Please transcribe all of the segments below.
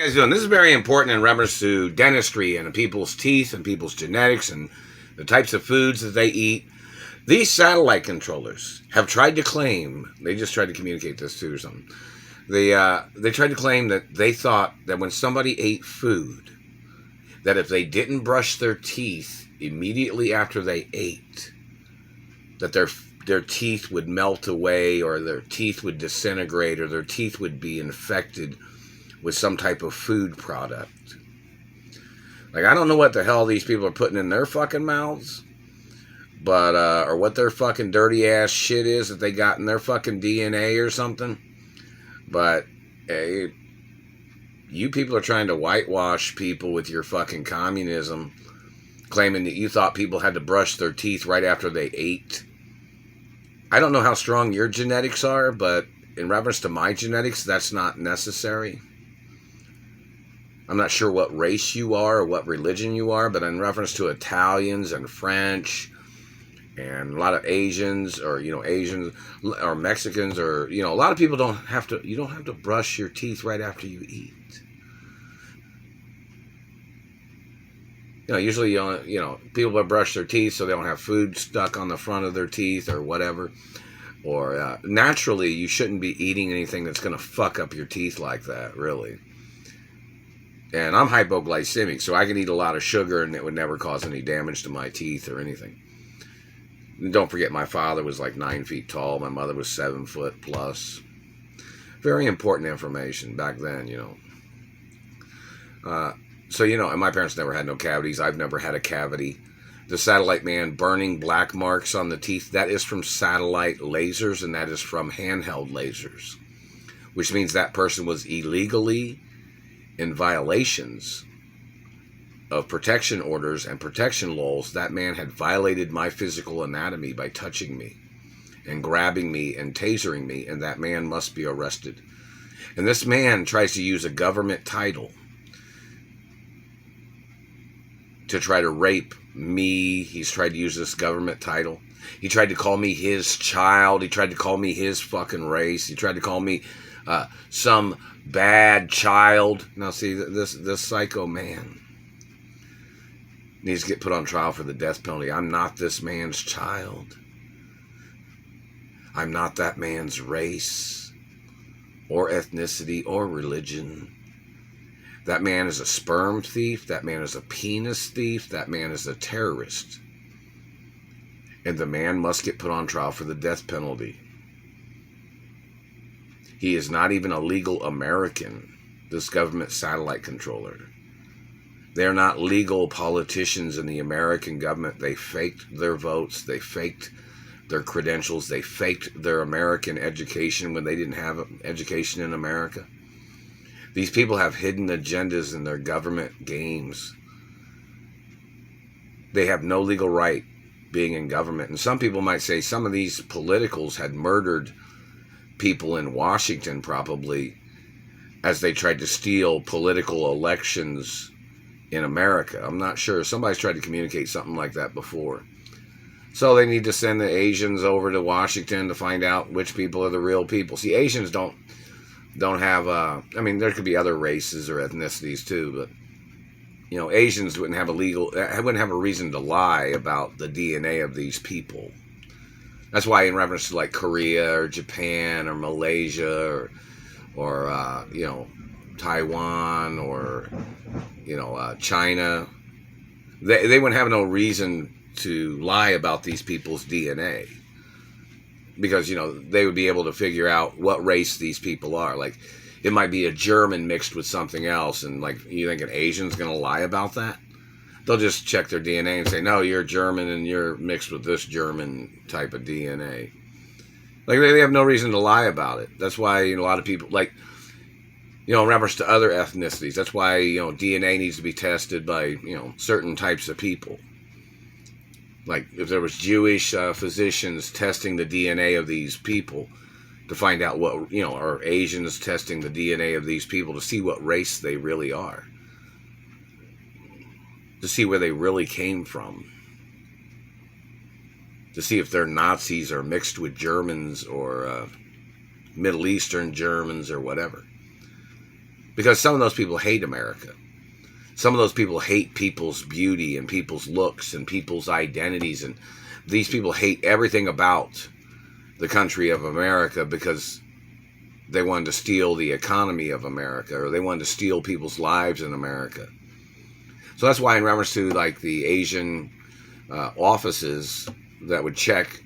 You guys doing? This is very important in reference to dentistry and people's teeth and people's genetics and the types of foods that they eat. These satellite controllers have tried to claim, they just tried to communicate this too or something. They tried to claim that they thought that when somebody ate food, that if they didn't brush their teeth immediately after they ate, that their teeth would melt away, or their teeth would disintegrate, or their teeth would be infected with some type of food product. Like, I don't know what the hell these people are putting in their fucking mouths, but or what their fucking dirty ass shit is that they got in their fucking DNA or something. But hey, you people are trying to whitewash people with your fucking communism, claiming that you thought people had to brush their teeth right after they ate. I don't know how strong your genetics are, but in reference to my genetics, that's not necessary. I'm not sure what race you are or what religion you are, but in reference to Italians and French and a lot of Asians, or Asians or Mexicans, or a lot of people don't have to brush your teeth right after you eat. Usually people will brush their teeth so they don't have food stuck on the front of their teeth or whatever. Or naturally, you shouldn't be eating anything that's going to fuck up your teeth like that, really. And I'm hypoglycemic, so I can eat a lot of sugar and it would never cause any damage to my teeth or anything. And don't forget, my father was like 9 feet tall. My mother was 7 foot plus. Very important information back then, So, and my parents never had no cavities. I've never had a cavity. The satellite man burning black marks on the teeth, that is from satellite lasers, and that is from handheld lasers, which means that person was illegally in violations of protection orders and protection laws. That man had violated my physical anatomy by touching me and grabbing me and tasering me, and that man must be arrested. And this man tries to use a government title to try to rape me. He's tried to use this government title. He tried to call me his child. He tried to call me his fucking race. He tried to call me some bad child. Now see, this psycho man needs to get put on trial for the death penalty. I'm not this man's child. I'm not that man's race or ethnicity or religion. That man is a sperm thief. That man is a penis thief. That man is a terrorist. And the man must get put on trial for the death penalty. He is not even a legal American, this government satellite controller. They're not legal politicians in the American government. They faked their votes. They faked their credentials. They faked their American education when they didn't have education in America. These people have hidden agendas in their government games. They have no legal right being in government. And some people might say some of these politicals had murdered people in Washington probably as they tried to steal political elections in America. I'm not sure. Somebody's tried to communicate something like that before. So they need to send the Asians over to Washington to find out which people are the real people. See, Asians don't have, there could be other races or ethnicities too, but, Asians wouldn't have a reason to lie about the DNA of these people. That's why in reference to like Korea or Japan or Malaysia or Taiwan or, China, they wouldn't have no reason to lie about these people's DNA. Because, they would be able to figure out what race these people are. Like, it might be a German mixed with something else, and, like, you think an Asian's going to lie about that? They'll just check their DNA and say, no, you're German and you're mixed with this German type of DNA. Like, they have no reason to lie about it. That's why, a lot of people, like, in reference to other ethnicities, that's why, DNA needs to be tested by, certain types of people. Like, if there was Jewish physicians testing the DNA of these people to find out what, or Asians testing the DNA of these people to see what race they really are. To see where they really came from. To see if they're Nazis or mixed with Germans or Middle Eastern Germans or whatever. Because some of those people hate America. Some of those people hate people's beauty and people's looks and people's identities. And these people hate everything about the country of America because they wanted to steal the economy of America, or they wanted to steal people's lives in America. So that's why, in reference to like the Asian offices that would check,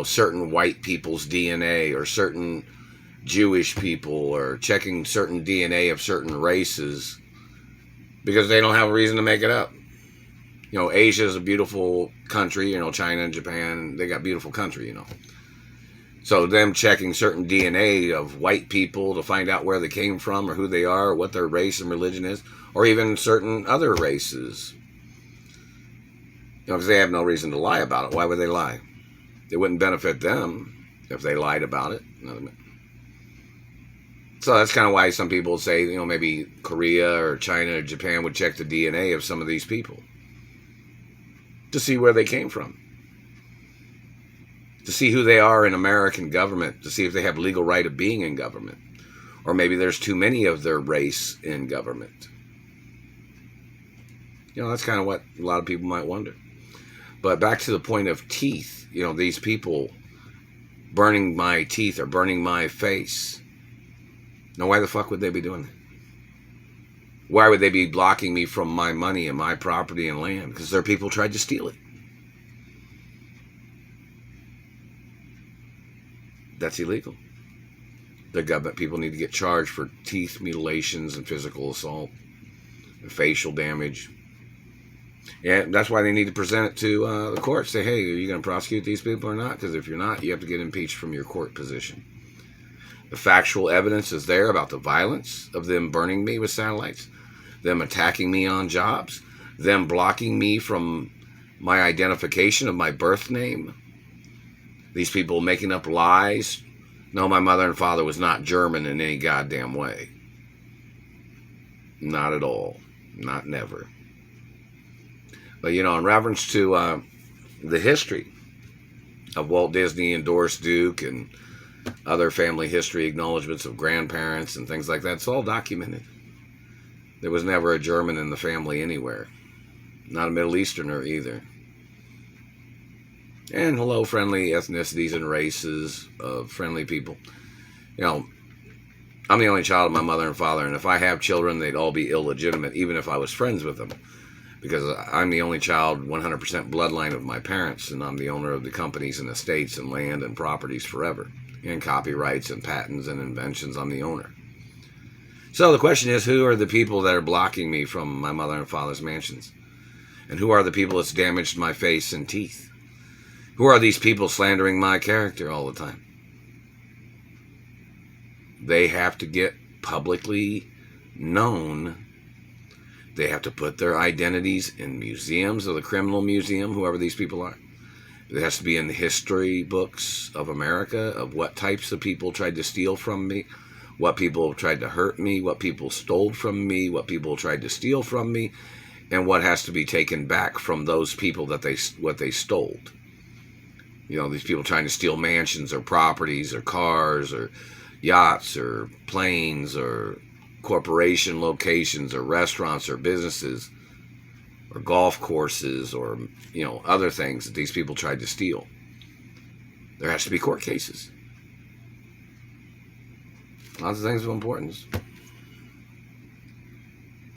certain white people's DNA, or certain Jewish people, or checking certain DNA of certain races, because they don't have a reason to make it up. Asia is a beautiful country. China and Japan, they got beautiful country. So them checking certain DNA of white people to find out where they came from, or who they are, or what their race and religion is, or even certain other races. Because they have no reason to lie about it. Why would they lie? It wouldn't benefit them if they lied about it. So that's kind of why some people say, maybe Korea or China or Japan would check the DNA of some of these people to see where they came from, to see who they are in American government, to see if they have legal right of being in government, or maybe there's too many of their race in government. That's kind of what a lot of people might wonder. But back to the point of teeth, these people burning my teeth or burning my face. Now, why the fuck would they be doing that? Why would they be blocking me from my money and my property and land? Because their people tried to steal it. That's illegal. The government people need to get charged for teeth mutilations and physical assault and facial damage. Yeah, that's why they need to present it to the court. Say, hey, are you going to prosecute these people or not? Because if you're not, you have to get impeached from your court position. The factual evidence is there about the violence of them burning me with satellites, them attacking me on jobs, them blocking me from my identification of my birth name. These people making up lies. No, my mother and father was not German in any goddamn way. Not at all. Not never. But, in reference to the history of Walt Disney and Doris Duke and other family history acknowledgments of grandparents and things like that, it's all documented. There was never a German in the family anywhere. Not a Middle Easterner either. And hello, friendly ethnicities and races of friendly people. I'm the only child of my mother and father, and if I have children, they'd all be illegitimate, even if I was friends with them. Because I'm the only child, 100% bloodline of my parents, and I'm the owner of the companies and estates and land and properties forever. And copyrights and patents and inventions, I'm the owner. So the question is, who are the people that are blocking me from my mother and father's mansions? And who are the people that's damaged my face and teeth? Who are these people slandering my character all the time? They have to get publicly known. They have to put their identities in museums, or the criminal museum, whoever these people are. It has to be in the history books of America of what types of people tried to steal from me, what people tried to hurt me, what people stole from me, what people tried to steal from me, and what has to be taken back from those people that what they stole. These people trying to steal mansions or properties or cars or yachts or planes or corporation locations or restaurants or businesses or golf courses or, other things that these people tried to steal. There has to be court cases. Lots of things of importance.